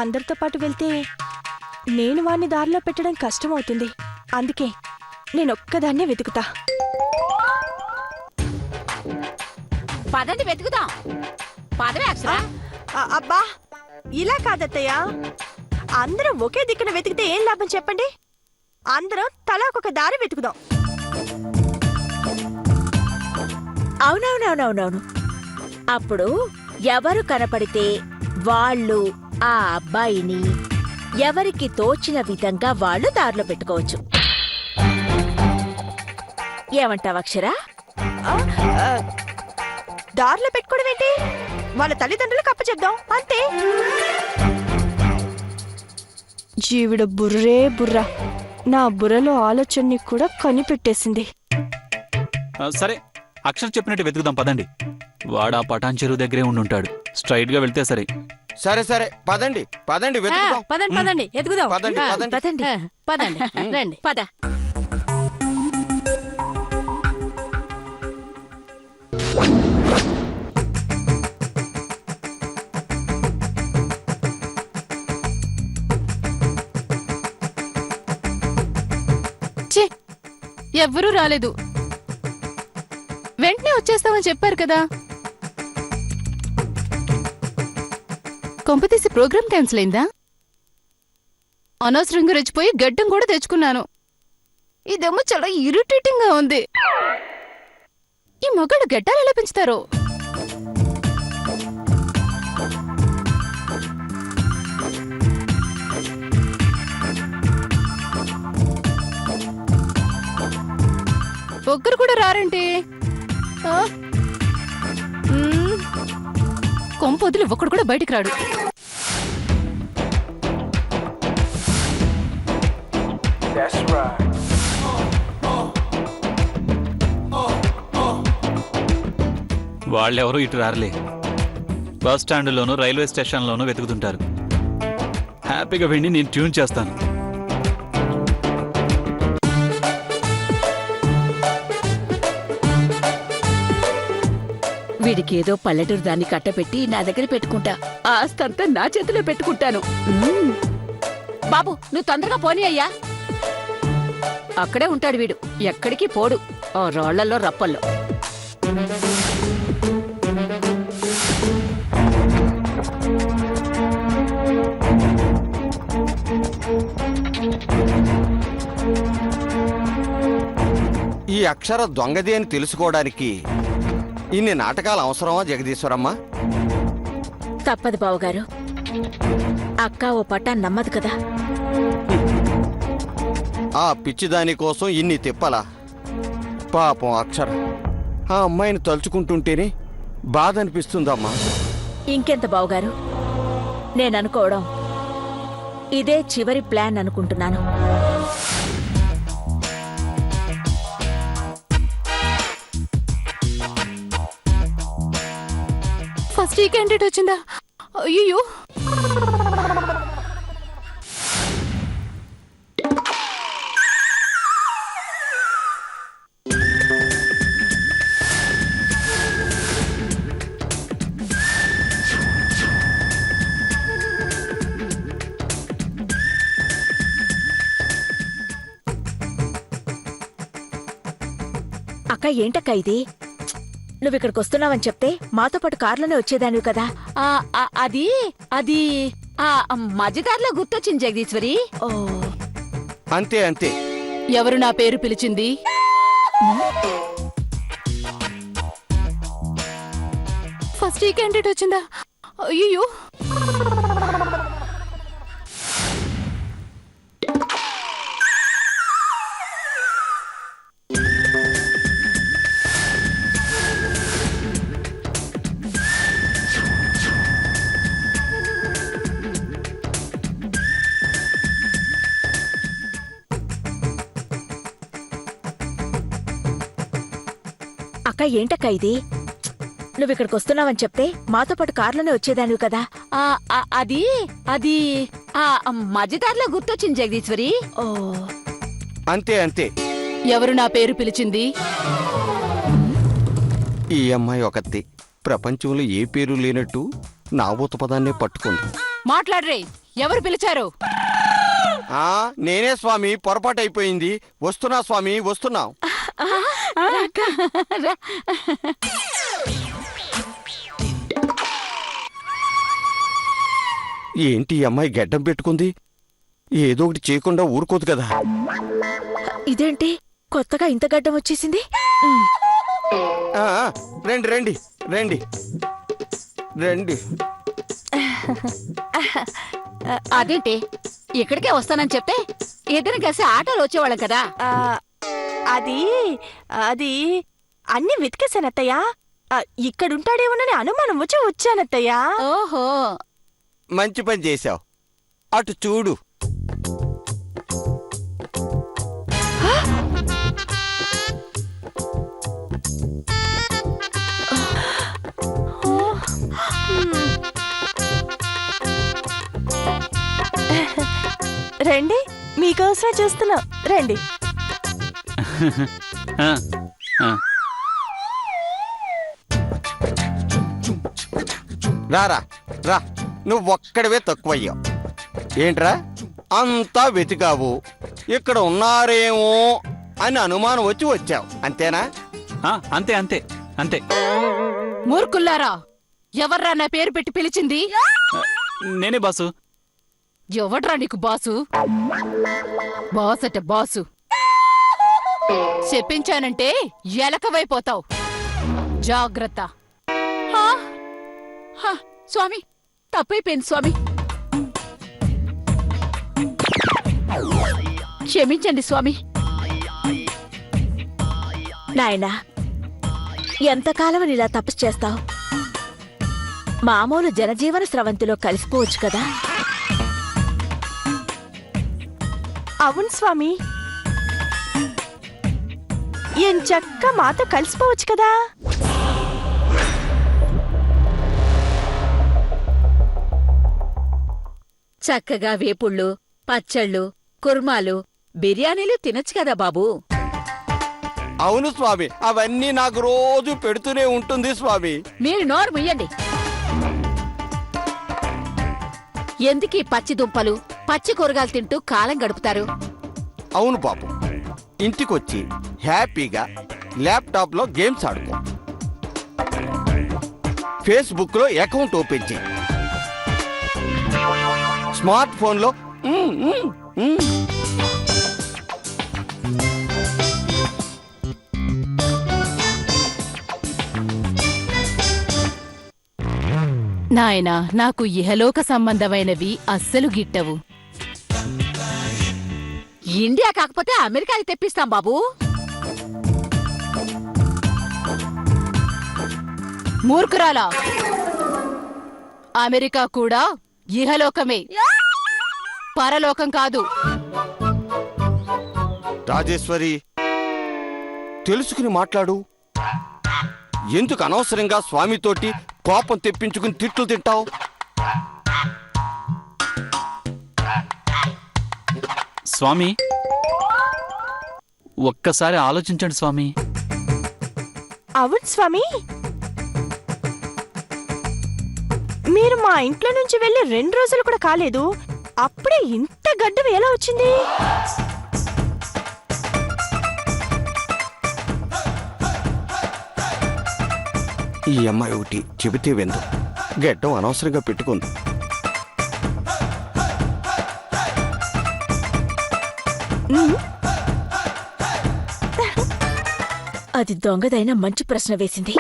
అందరితో పాటు వెళ్తే నేను వాణ్ణి దారిలో పెట్టడం కష్టమవుతుంది. అందుకే నేనొక్కదాన్నే వెతుకుతా. పదండి వెతుకుదాం. పదవే అక్షరా. అబ్బా ఇలా కాదత్తయ్య, అందరం ఒకే దిక్కున వెతికితే ఏం లాభం చెప్పండి? అందరం తలా ఒక దారి వెతుకుదాం. అవునవునవునవునవును. అప్పుడు ఎవరు కనపడితే వాళ్ళు ఆ అబ్బాయిని ఎవరికి తోచిన విధంగా వాళ్ళు దారిలో పెట్టుకోవచ్చు. ఏమంటావు అక్షరా? దారిలో పెట్టుకోవడం ఏంటి? వాళ్ళ తల్లిదండ్రులకు అప్పచెప్దాం అంతే. జీవిడ బుర్రే బుర్ర, నా బుర్రలో ఆలోచనని కూడా కనిపెట్టేసింది. సరే, అక్షర్ చెప్పినట్టు వెతుకుదాం పదండి. వాడు ఆ పటాన్ చెరువు దగ్గరే ఉండుంటాడు. స్ట్రైట్ గా వెళ్తే సరే. సరే సరే పదండి పదండి వెతుకుదాం. పదండి పదండి ఎదుగుదాం. పదండి పదండి. పదండి పదండి రండి. పద. ఎవ్వరూ రాలేదు. వెంటనే వచ్చేస్తామని చెప్పారు కదా. కొంపతీసి ప్రోగ్రామ్ క్యాన్సిల్ అయిందా? అనవసరంగా రెచ్చిపోయి గడ్డం కూడా తెచ్చుకున్నాను. ఇదేమో చాలా ఇరిటేటింగ్ గా ఉంది. ఈ మగాళ్ళు గడ్డాలు ఎలా పెంచుతారో. ఒక్కరు కూడా రారంటే కొంపొద్దులు ఒక్కడు కూడా బయటికి రాడు. వాళ్ళెవరూ ఇటు రారలే. Bus స్టాండ్లోనూ railway స్టేషన్లోనూ వెతుకుతుంటారు. హ్యాపీగా వెళ్ళి నేను ట్యూన్ చేస్తాను. వీడికేదో పల్లెటూరు దాన్ని కట్టపెట్టి నా దగ్గర పెట్టుకుంటా. ఆస్తంతా నా చేతిలో పెట్టుకుంటాను. బాబు నువ్వు తొందరగా పోనీ అయ్యా. అక్కడే ఉంటాడు వీడు, ఎక్కడికి పోడు. ఆ రాళ్లలో రప్పల్లో. ఈ అక్షర దొంగది అని తెలుసుకోవడానికి ఇన్ని నాటకాలు అవసరమా జగదీశ్వరమ్మ? తప్పదు బావగారు. అక్క ఓ పట్టా నమ్మదు కదా. ఆ పిచ్చిదాని కోసం ఇన్ని తిప్పలా? పాపం అక్షర, ఆ అమ్మాయిని తలుచుకుంటుంటేనే బాధ అనిపిస్తుందమ్మా. ఇంకెంత బావగారు, నేననుకోవడం ఇదే చివరి ప్లాన్ అనుకుంటున్నాను. ఫస్ట్ ఈ క్యాండిడేట్ వచ్చిందా? అయ్యో అక్క ఏంటక్క ఇది? నువ్విక్కడికి వస్తున్నావని చెప్తే మాతో పాటు కారులోనే వచ్చేదానివి కదా. అది అది మధ్యదారిలో గుర్తొచ్చింది జగదీశ్వరి. ఓ అంతే అంతే. ఎవరు నా పేరు పిలిచింది? ఫస్ట్ ఈ క్యాండిడేట్ వచ్చిందా? అయ్యో అక్క ఏంటక్క ఇది? నువ్విక్కడికి వస్తున్నావని చెప్తే మాతో పాటు కారులోనే వచ్చేదానివి కదా. అది అది మధ్యదారిలో గుర్తొచ్చింది జగదీశ్వరి. ఓ అంతే అంతే. ఎవరు నా పేరు పిలిచింది? ఈ అమ్మాయి ఒకత్తి ప్రపంచంలో ఏ పేరు లేనట్టు నా ఊత పదాన్నే పట్టుకుంది. మాట్లాడరే, ఎవరు పిలిచారు? నేనే స్వామి, పొరపాటు అయిపోయింది. వస్తున్నా స్వామి, వస్తున్నా. ఏంటి ఈ అమ్మాయి గెడ్డం పెట్టుకుంది? ఏదో ఒకటి చేయకుండా ఊరుకోదు కదా. ఇదేంటి కొత్తగా ఇంత గడ్డం వచ్చేసింది? ఆ, రండి రండి రండి రండి. అదేంటి ఇక్కడికే వస్తానని చెప్తే ఇద్దరం కలిసి ఆటోలు వచ్చేవాళ్ళం కదా. ఆ, అది అది అన్ని వెతికేశానత్తయ్యా. ఇక్కడుంటాడేమోనని అనుమానం వచ్చి వచ్చానత్తయ్యా. ఓహో, మంచి పని చేశావు. అటు చూడు. రండి, మీకోసమే చూస్తున్నాం. రండి. ఆ, ఆ. రారా రా, నువ్వు ఒక్కడవే తక్కువయ్యావు. ఏంట్రా అంతా వెతికావు, ఇక్కడ ఉన్నారేమో అని అనుమానం వచ్చి వచ్చావు, అంతేనా? అంతే అంతే అంతే. మూర్ఖుల్లారా, ఎవర్రా నా పేరు పెట్టి పిలిచింది? నేనే బాసు. ఎవడ్రా నీకు బాసు? బాసట బాసు. చెప్పించానంటే ఎలకవైపోతావు. జాగ్రత్త. హా? హా, స్వామి, తప్పైపోయింది స్వామి. క్షమించండి స్వామి. నాయనా, ఎంతకాలం ఇలా తపస్సు చేస్తావు? మామూలు జనజీవన స్రవంతిలో కలిసిపోవచ్చు కదా. అవును స్వామి, ఎంచక్క మాతో కలిసిపోవచ్చు కదా. చక్కగా వేపుళ్ళు, పచ్చళ్ళు, కుర్మాలు, బిర్యానీలు తినొచ్చు కదా బాబూ. అవును స్వామి, అవన్నీ నాకు రోజు పెడుతూనే ఉంటుంది స్వామి. మీరు నోరు ముయ్యండి. ఎందుకీ పచ్చి దుంపలు, పచ్చి కూరగాయలు తింటూ కాలం గడుపుతారు? అవును బాబు, ఇంటికొచ్చి హ్యాపీగా ల్యాప్టాప్లో గేమ్స్ ఆడుకో, ఫేస్బుక్లో అకౌంట్ ఓపెన్ చేయి, స్మార్ట్ ఫోన్లో నాయనా, నాకు ఇహలోక సంబంధమైనవి అస్సలు గిట్టవు. ఇండియా కాకపోతే అమెరికాకి తెప్పిస్తాం బాబూ. మూర్ఖురాలా, అమెరికా కూడా ఇహలోకమే, పరలోకం కాదు. రాజేశ్వరి, తెలుసుకుని మాట్లాడు. ఎందుకు అనవసరంగా స్వామితోటి కోపం తెప్పించుకుని తిట్లు తింటావు? స్వామి, ఒక్కసారి ఆలోచించండి స్వామి. అవును స్వామి, మీరు మా ఇంట్లో నుంచి వెళ్ళి 2 రోజులు కూడా కాలేదు, అప్పుడే ఇంత గడ్డం ఎలా వచ్చింది? ఈ అమ్మాయి ఒకటి చెబితే విందు, గడ్డం అనవసరంగా పెట్టుకుంది. అది దొంగదైన మంచి ప్రశ్న వేసింది.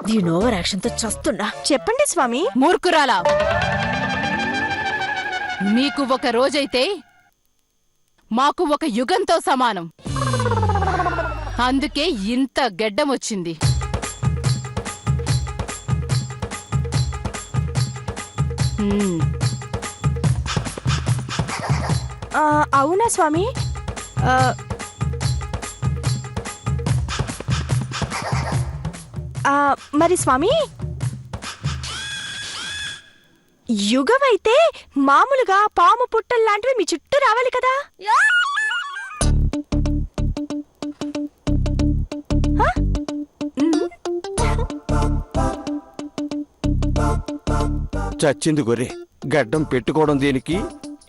దీని ఓవర్ యాక్షన్తో చస్తున్నా. చెప్పండి స్వామి. మూర్ఖురాలా, మీకు ఒక రోజైతే మాకు ఒక యుగంతో సమానం. అందుకే ఇంత గెడ్డం వచ్చింది. అవునా స్వామి? మరి స్వామి, యుగం అయితే మామూలుగా పాము పుట్టల్లాంటివి మీ చుట్టూ రావాలి కదా. చచ్చింది గొర్రె. గడ్డం పెట్టుకోవడం దేనికి,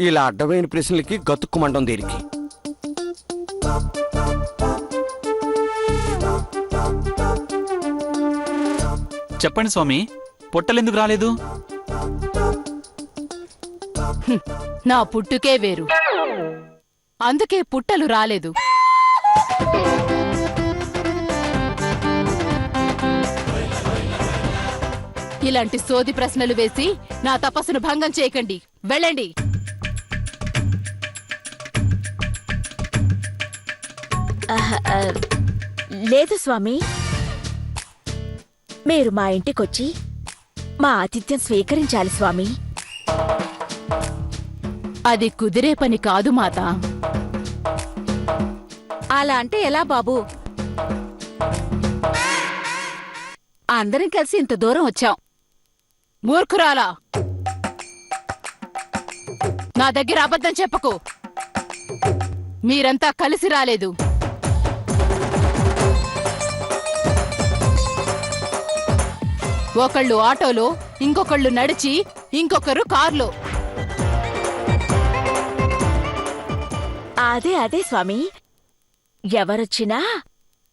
ఇలా అడ్డమైన ప్రశ్నలకి గతుక్కుమండం దేనికి? చెప్పండి స్వామి, పొట్టలెందుకు రాలేదు? నా పుట్టుకే వేరు, అందుకే పుట్టలు రాలేదు. ఇలాంటి సోది ప్రశ్నలు వేసి నా తపస్సును భంగం చేయకండి. వెళ్ళండి. లేదు స్వామి, మీరు మా ఇంటికొచ్చి మా ఆతిథ్యం స్వీకరించాలి స్వామి. అది కుదిరే పని కాదు మాత. అలా అంటే ఎలా బాబు? అందరం కలిసి ఇంత దూరం వచ్చాం. మూర్ఖురాలా, నా దగ్గర అబద్ధం చెప్పకు. మీరంతా కలిసి రాలేదు. ఒకళ్ళు ఆటోలో, ఇంకొకళ్ళు నడిచి, ఇంకొకరు కార్లో. అదే స్వామి, ఎవరొచ్చినా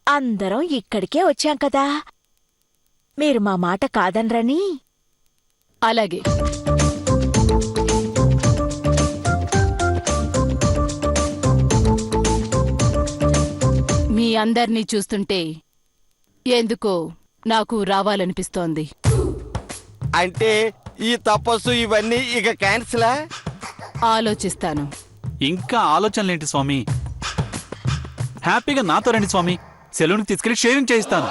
అందరం ఇక్కడికే వచ్చాం కదా, మీరు మా మాట కాదనరని. అలాగే. మీ అందర్నీ చూస్తుంటే ఎందుకో నాకు రావాలనిపిస్తోంది. అంటే ఈ తపస్సు ఇవన్నీ ఇక క్యాన్సిలా? ఆలోచిస్తాను. ఇంకా ఆలోచనలేంటి స్వామి? హ్యాపీగా నాతో రండి స్వామి, సెలూన్కి తీసుకెళ్లి షేవింగ్ చేయిస్తాను.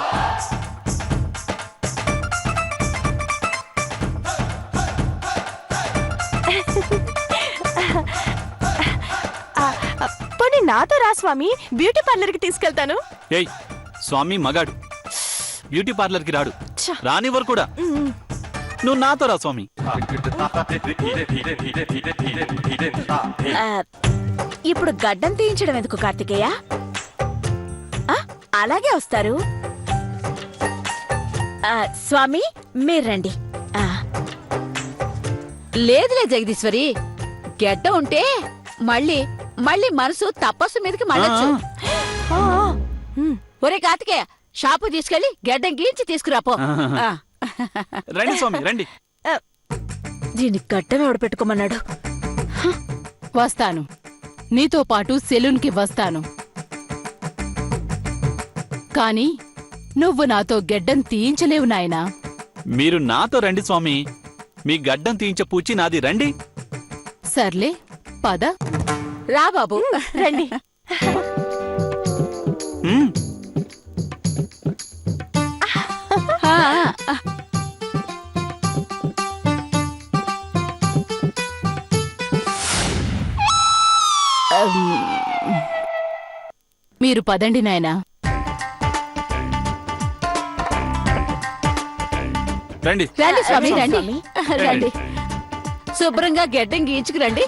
పోనీ నాతో రా స్వామి, బ్యూటీ పార్లర్కి తీసుకెళ్తాను. ఏయ్, స్వామి మగాడు, బ్యూటీ పార్లర్కి రాడు, రానివ్వరు కూడా. నువ్వు నాతో రా స్వామి. ఇప్పుడు గడ్డం తీయించడం ఎందుకు కార్తికేయ? అలాగే వస్తారు. స్వామి మీరు రండి. లేదులే జగదీశ్వరి, గెడ్డ ఉంటే మళ్ళీ మళ్ళీ మనసు తపస్సు మీదకి మళ్ళొచ్చు. ఒరే కార్తికేయ, షాపు తీసుకెళ్లి గెడ్డం గీంచి తీసుకురాపో. రండి స్వామి రండి. దీనికి గడ్డం ఎవడు పెట్టుకోమన్నాడు? వస్తాను, నీతో పాటు సెలూన్కి వస్తాను. కాని నువ్వు నాతో గెడ్డం తీయించలేవు నాయనా. మీరు నాతో రండి స్వామి, మీ గడ్డం తీయించే పూచి నాది. రండి. సర్లే, పద. రా బాబు రండి. మ్మ్. ఆ, మీరు పదండి నాయనా. రండి. రండి స్వామి రండి రండి స్వామి. రండి. శుభ్రంగా గెడ్డం గీయించుకురండి,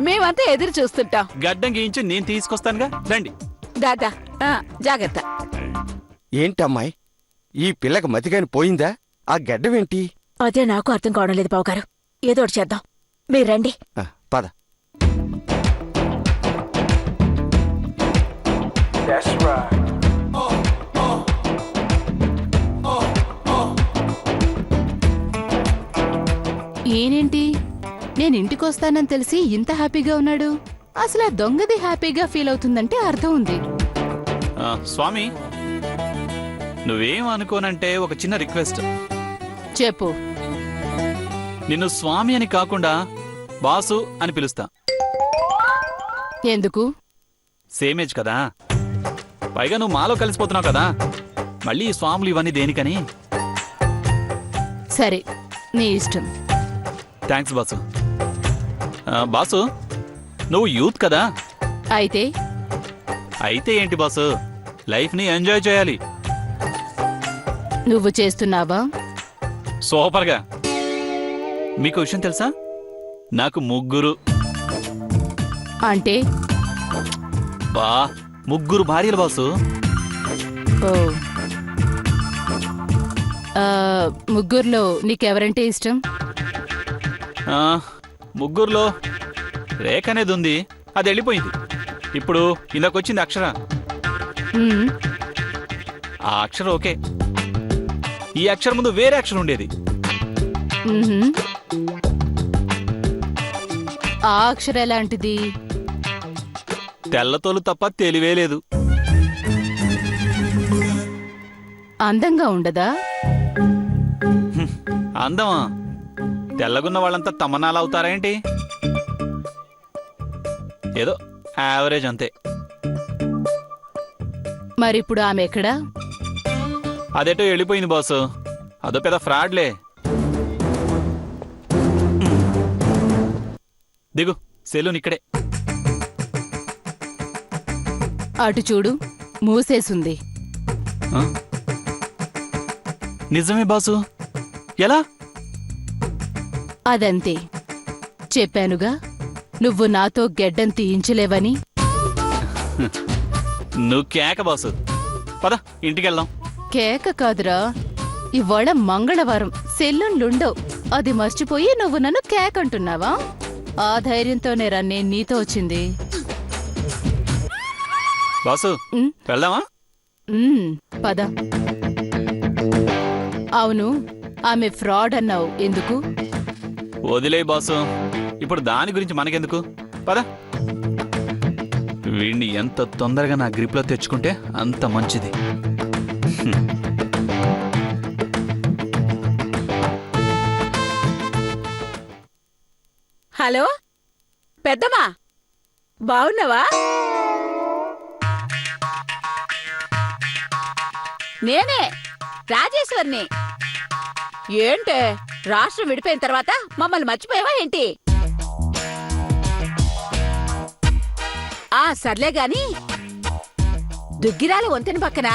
మేమంతా ఎదురు చూస్తుంటాం. గడ్డం గీయించి నేను తీసుకొస్తానుగా, రండి. దాదా జాగ్రత్త. ఏంటమ్మాయి, ఈ పిల్లకి మతిగాని పోయిందా? ఆ గడ్డమేంటి? అదే నాకు అర్థం కావడం లేదు బావగారు. ఏదో ఒకటి చేద్దాం, మీరు రండి. పద. ఈయనేంటి నేను ఇంటికొస్తానని తెలిసి ఇంత హ్యాపీగా ఉన్నాడు? అసలు ఆ దొంగది హ్యాపీగా ఫీల్ అవుతుందంటే అర్థం ఉంది. స్వామి, నువ్వేం అనుకోనంటే ఒక చిన్న రిక్వెస్ట్. చెప్పు. నిన్ను స్వామి అని కాకుండా బాసు అని పిలుస్తా. ఎందుకు? సేమేజ్ కదా, పైగా నువ్వు మాలో కలిసిపోతున్నావు కదా, మళ్ళీ ఈ స్వాములు ఇవన్నీ దేనికని. సరే, నీ ఇష్టం. Thanks boss. బాసు, నువ్వు యూత్ కదా. అయితే అయితే ఏంటి బాసు, లైఫ్ని ఎంజాయ్ చేయాలి. నువ్వు చేస్తున్నావా? సూపర్గా. మీకు విషయం తెలుసా, నాకు ముగ్గురు అంటే ముగ్గురు భార్యలు బాసు. ఓ. ముగ్గురులో నీకెవరంటే ఇష్టం? ఆ, ముగ్గురులో రేఖ అనేది ఉంది, అది వెళ్ళిపోయింది. ఇప్పుడు ఇందాకొచ్చింది అక్షర. ఉమ్, ఆ అక్షరం ఓకే. ఈ అక్షరం ముందు వేరే అక్షరం ఉండేది. ఉహుం. ఆ అక్షరం ఎలాంటిది? తెల్లతోలు తప్ప తెలివే లేదు. అందంగా ఉండదా? అందమా? తెల్లగున్న వాళ్ళంతా తమన్నాలు అవుతారా ఏంటి? ఏదో యావరేజ్ అంతే. మరిప్పుడు ఆమె ఎక్కడా? అదేటో వెళ్ళిపోయింది బాసు. అదో పెద్ద ఫ్రాడ్లే. దిగు, సెలూన్ ఇక్కడే. అటు చూడు, మూసేసుంది. ఆ? నిజమే బాసు. ఎలా? అదంతే. చెప్పానుగా, నువ్వు నాతో గెడ్డం తీయించలేవని. నువ్వు కేక బాసు. పద ఇంటికెళ్దాం. కేక కాదురా, ఇవాళ మంగళవారం, సెల్లుండ్లుండవు. అది మర్చిపోయి నువ్వు నన్ను కేక్ అంటున్నావా? ఆ ధైర్యంతోనే రా నేను నీతో వచ్చింది. బాసు ఉమ్, వెళ్దామా? ఉమ్, పద. అవును, ఆమె ఫ్రాడ్ అన్నావు, ఎందుకు? వదిలే బాసు, ఇప్పుడు దాని గురించి మనకెందుకు? పద. వీణ్ణి ఎంత తొందరగా నా గ్రిప్లో తెచ్చుకుంటే అంత మంచిది. హలో పెద్దమ్మా, బావున్నావా? నేనే రాజేశ్వర్ని. ఏంటే, రాష్ట్రం విడిపోయిన తర్వాత మమ్మల్ని మర్చిపోయావా ఏంటి? ఆ సర్లే గాని, దుగ్గిరాల వంతెన పక్కన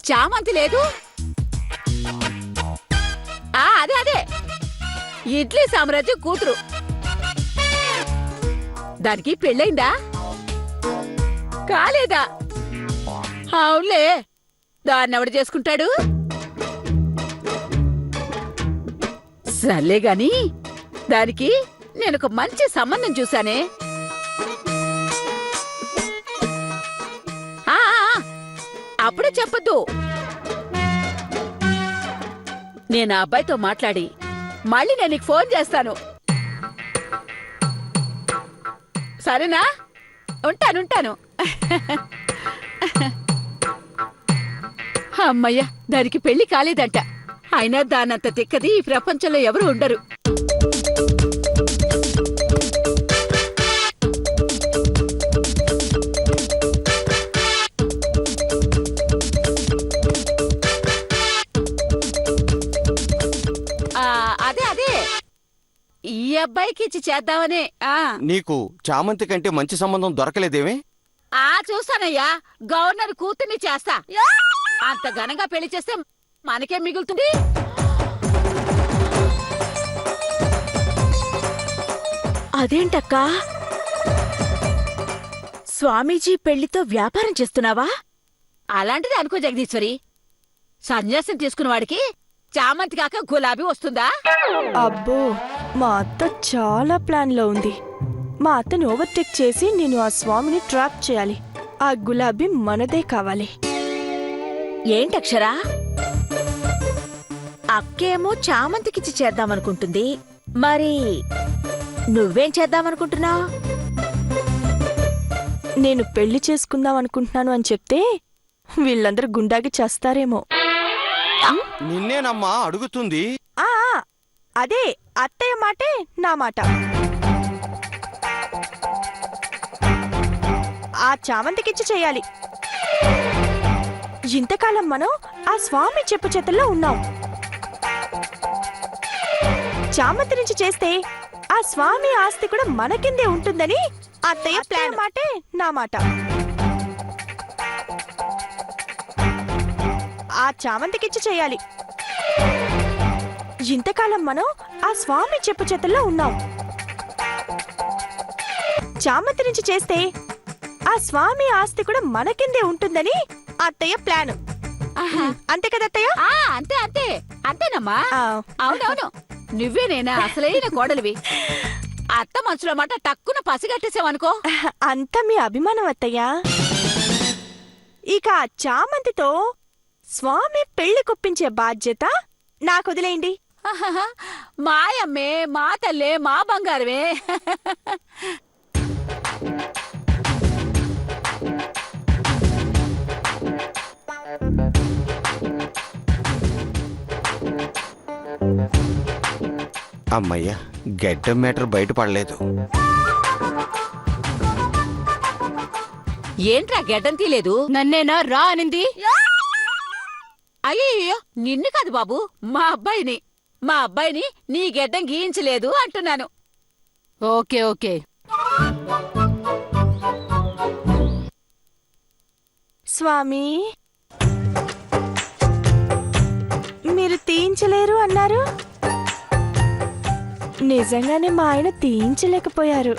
చామంతి లేదు? ఆ అదే అదే, ఇడ్లీ సామ్రాజ్యం కూతురు. దానికి పెళ్ళైందా? కాలేదా? అవునులే, దాన్నెవడు చేసుకుంటాడు? సర్లే గాని, దానికి నేనొక మంచి సంబంధం చూశానే. ఆ, అప్పుడే చెప్పొద్దు. నేను ఆ అబ్బాయితో మాట్లాడి మళ్ళీ నేను నీకు ఫోన్ చేస్తాను, సరేనా? ఉంటాను. అమ్మయ్య, దానికి పెళ్లి కాలేదంట. అయినా దానంత తిక్కది ఈ ప్రపంచంలో ఎవరు ఉండరు. అదే ఈ అబ్బాయికి ఇచ్చి చేద్దామనే. నీకు చామంతి కంటే మంచి సంబంధం దొరకలేదేమే? చూస్తానయ్యా, గవర్నర్ కూతుర్ని చేస్తా. అంత ఘనంగా పెళ్లి చేస్తే మనకేం మిగులుతుంది? అదేంటక్కా, స్వామీజీ పెళ్లితో వ్యాపారం చేస్తున్నావా? అలాంటిది అనుకో జగదీశ్వరి. సన్యాసం తీసుకున్న వాడికి చామంతి కాక గులాబీ వస్తుందా? అబ్బో, మా అత్త చాలా ప్లాన్లో ఉంది. మా అత్తని ఓవర్టేక్ చేసి నేను ఆ స్వామిని ట్రాప్ చేయాలి. ఆ గులాబీ మనదే కావాలి. ఏంటక్షరా, అక్కేమో చామంతికిచ్చి చేద్దామనుకుంటుంది, మరి నువ్వేం చేద్దామనుకుంటున్నావు? నేను పెళ్లి చేసుకుందాం అనుకుంటున్నాను అని చెప్తే వీళ్ళందరూ గుండాకి చేస్తారేమో. నిన్నేనమ్మా అడుగుతుంది. ఆ అదే, అత్తయ్య మాటే నా మాట. ఆ చామంతికిచ్చి చేయాలి. ఇంతకాలం మనం ఆ స్వామి చెప్పు చేతుల్లో ఉన్నాం. చామంతి నుంచి చేస్తే ఆ స్వామి ఆస్తి కూడా మన కిందే ఉంటుందని అత్తయ్య ప్లాన్. మాటే నా మాట. ఆ చామంతికిచ్చి చేయాలి. ఇంతకాలం మనం ఆ స్వామి చెప్పు చేతుల్లో ఉన్నాం. చామంతి నుంచి చేస్తే ఆ స్వామి ఆస్తి కూడా మన కిందే ఉంటుందని అత్తయ్య ప్లాన్. అంతే కదా అత్తయ్య? అంతే అంతేనమ్మా. అవునవును. నువ్వేనేనా అసలైన కోడలివి. అత్త మనసులో మాట టక్కున పసిగట్టేసావనుకో. అంతా మీ అభిమానం అత్తయ్యా. ఇక ఆ చామంతితో స్వామి పెళ్లి కొప్పించే బాధ్యత నాకు వదిలేయండి. మాయమ్మే, మా తల్లే, మా బంగారమే. అమ్మయ్యా, గడ్డం మేటర్ బయటపడలేదు. ఏంట్రా గెడ్డం తీలేదు? నన్నేనా రా అనింది? అయ్యో, నిన్ను కాదు బాబు, మా అబ్బాయిని నీ గెడ్డం గీయించలేదు అంటున్నాను. Okay okay. స్వామి, మీరు తీయించలేరు అన్నారు. నిజంగానే మా ఆయన తీయించలేకపోయారు.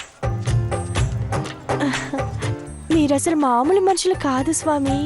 మీరసలు మామూలు మనుషులు కాదు స్వామి.